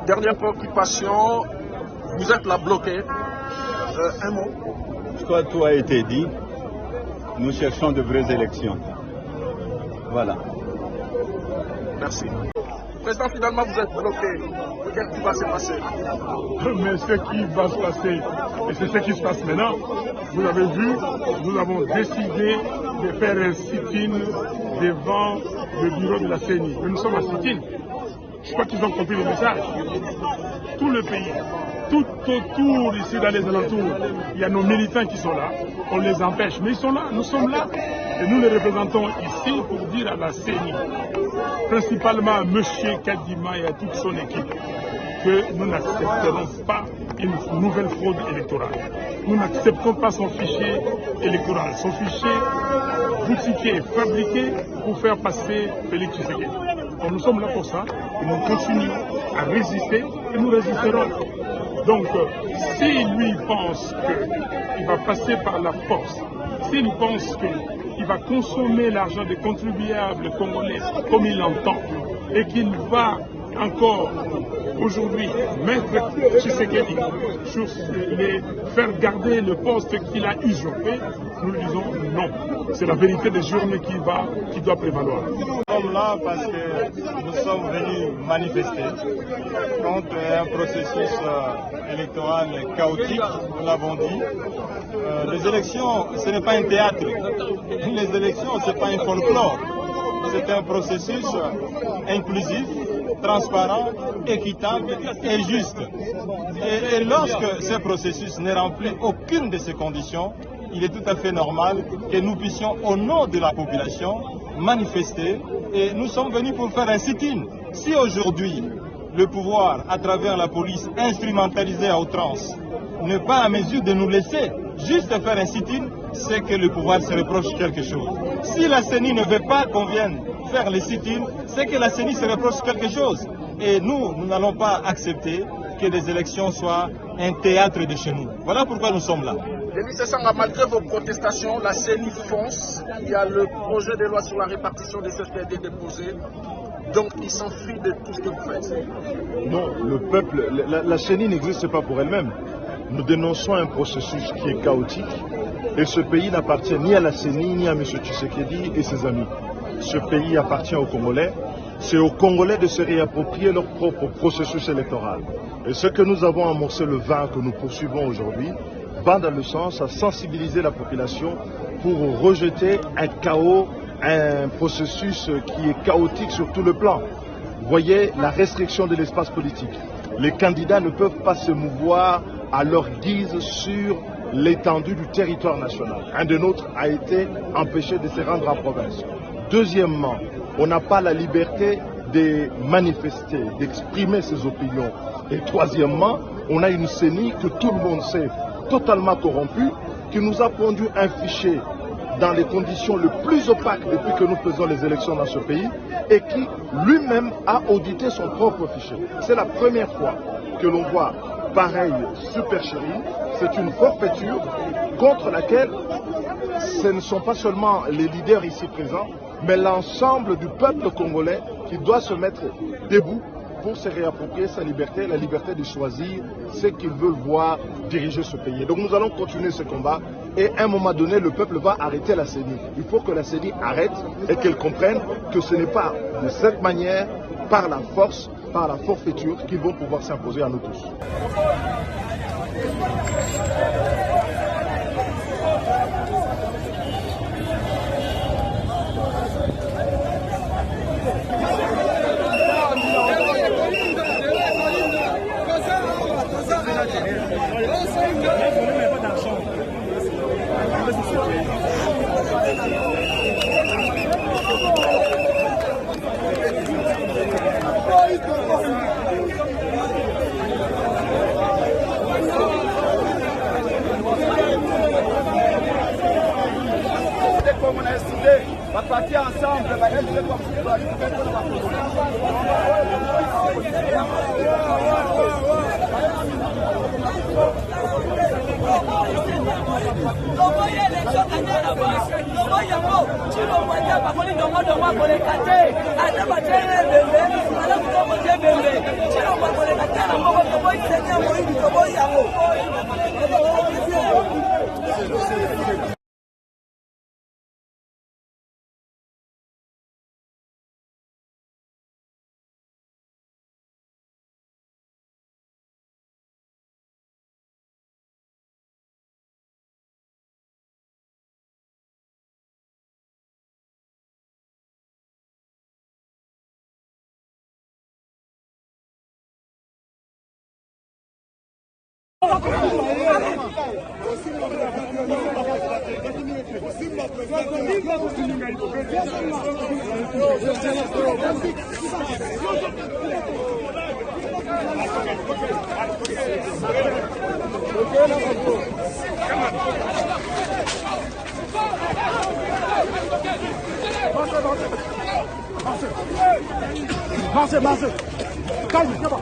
Dernière préoccupation, vous êtes là bloqué. Un mot. Je crois que tout a été dit. Nous cherchons de vraies élections. Voilà. Merci. Président, finalement, vous êtes bloqué. Qu'est-ce qui va se passer? Mais ce qui va se passer, et c'est ce qui se passe maintenant, vous avez vu, nous avons décidé de faire un sit-in devant le bureau de la CENI. Mais nous sommes à sit-in. Je crois qu'ils ont compris le message. Tout le pays, tout autour ici dans les alentours, il y a nos militants qui sont là. On les empêche, mais ils sont là, nous sommes là. Et nous les représentons ici pour dire à la CENI, principalement à M. Kadima et à toute son équipe, que nous n'accepterons pas une nouvelle fraude électorale. Nous n'acceptons pas son fichier électoral, son fichier boutiqué, fabriqué pour faire passer Félix Tshisekedi. Donc nous sommes là pour ça et nous continuons à résister et nous résisterons. Donc s'il lui pense qu'il va passer par la force, s'il pense qu'il va consommer l'argent des contribuables congolais comme il l'entend et qu'il va encore aujourd'hui mettre Tshisekedi sur les faire garder le poste qu'il a usurpé, nous lui disons non. C'est la vérité des journées qui doit prévaloir. Nous sommes là parce que nous sommes venus manifester contre un processus électoral chaotique, nous l'avons dit. Les élections, ce n'est pas un théâtre. Les élections, ce n'est pas un folklore. C'est un processus inclusif, transparent, équitable et juste. Et lorsque ce processus ne remplit aucune de ces conditions, il est tout à fait normal que nous puissions, au nom de la population, manifester. Et nous sommes venus pour faire un sit-in. Si aujourd'hui, le pouvoir, à travers la police instrumentalisée à outrance, n'est pas à mesure de nous laisser juste faire un sit-in, c'est que le pouvoir se reproche quelque chose. Si la CENI ne veut pas qu'on vienne faire les sit-in, c'est que la CENI se reproche quelque chose. Et nous n'allons pas accepter que les élections soient un théâtre de chez nous. Voilà pourquoi nous sommes là. Denis Sassanga, malgré vos protestations, la CENI fonce. Il y a le projet de loi sur la répartition des CPD déposé. Donc il s'enfuit de tout ce que vous faites. Non, le peuple, la CENI n'existe pas pour elle-même. Nous dénonçons un processus qui est chaotique et ce pays n'appartient ni à la CENI ni à M. Tshisekedi et ses amis. Ce pays appartient aux Congolais. C'est aux Congolais de se réapproprier leur propre processus électoral. Et ce que nous avons amorcé le 20, que nous poursuivons aujourd'hui, va dans le sens à sensibiliser la population pour rejeter un chaos, un processus qui est chaotique sur tout le plan. Vous voyez la restriction de l'espace politique. Les candidats ne peuvent pas se mouvoir à leur guise sur l'étendue du territoire national. Un de nôtres a été empêché de se rendre en province. Deuxièmement, on n'a pas la liberté de manifester, d'exprimer ses opinions. Et troisièmement, on a une CENI que tout le monde sait totalement corrompue, qui nous a pondu un fichier dans les conditions les plus opaques depuis que nous faisons les élections dans ce pays et qui lui-même a audité son propre fichier. C'est la première fois que l'on voit pareil supercherie. C'est une forfaiture contre laquelle ce ne sont pas seulement les leaders ici présents, mais l'ensemble du peuple congolais qui doit se mettre debout pour se réapproprier sa liberté, la liberté de choisir ce qu'ils veulent voir diriger ce pays. Donc nous allons continuer ce combat et à un moment donné, le peuple va arrêter la CENI. Il faut que la CENI arrête et qu'elle comprenne que ce n'est pas de cette manière, par la force, par la forfaiture qu'ils vont pouvoir s'imposer à nous tous. Comme on a décidé, on va partir ensemble, on va être Marcez. Calme, c'est bon.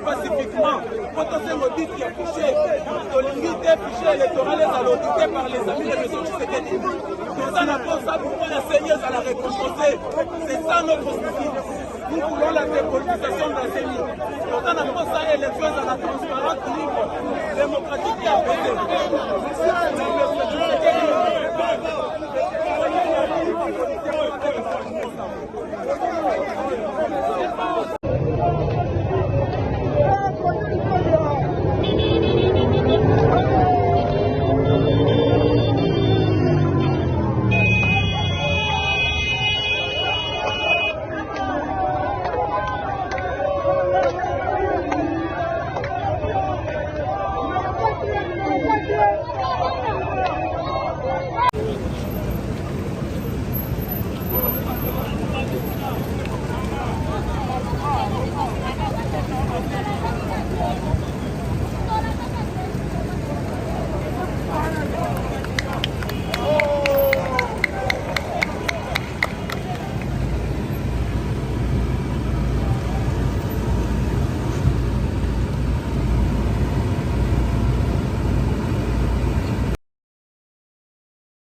pacifiquement, potentiellement dit qu'il y a fichier, l'unité fichier électoral est audité par les amis de M. Tshisekedi. Nous en avons ça pour que la Seigneur à la récompenser. C'est ça notre souci. Nous voulons la dépolitisation de la CENI. Nous en avons ça élection à la transparence libre, démocratique et apaisée.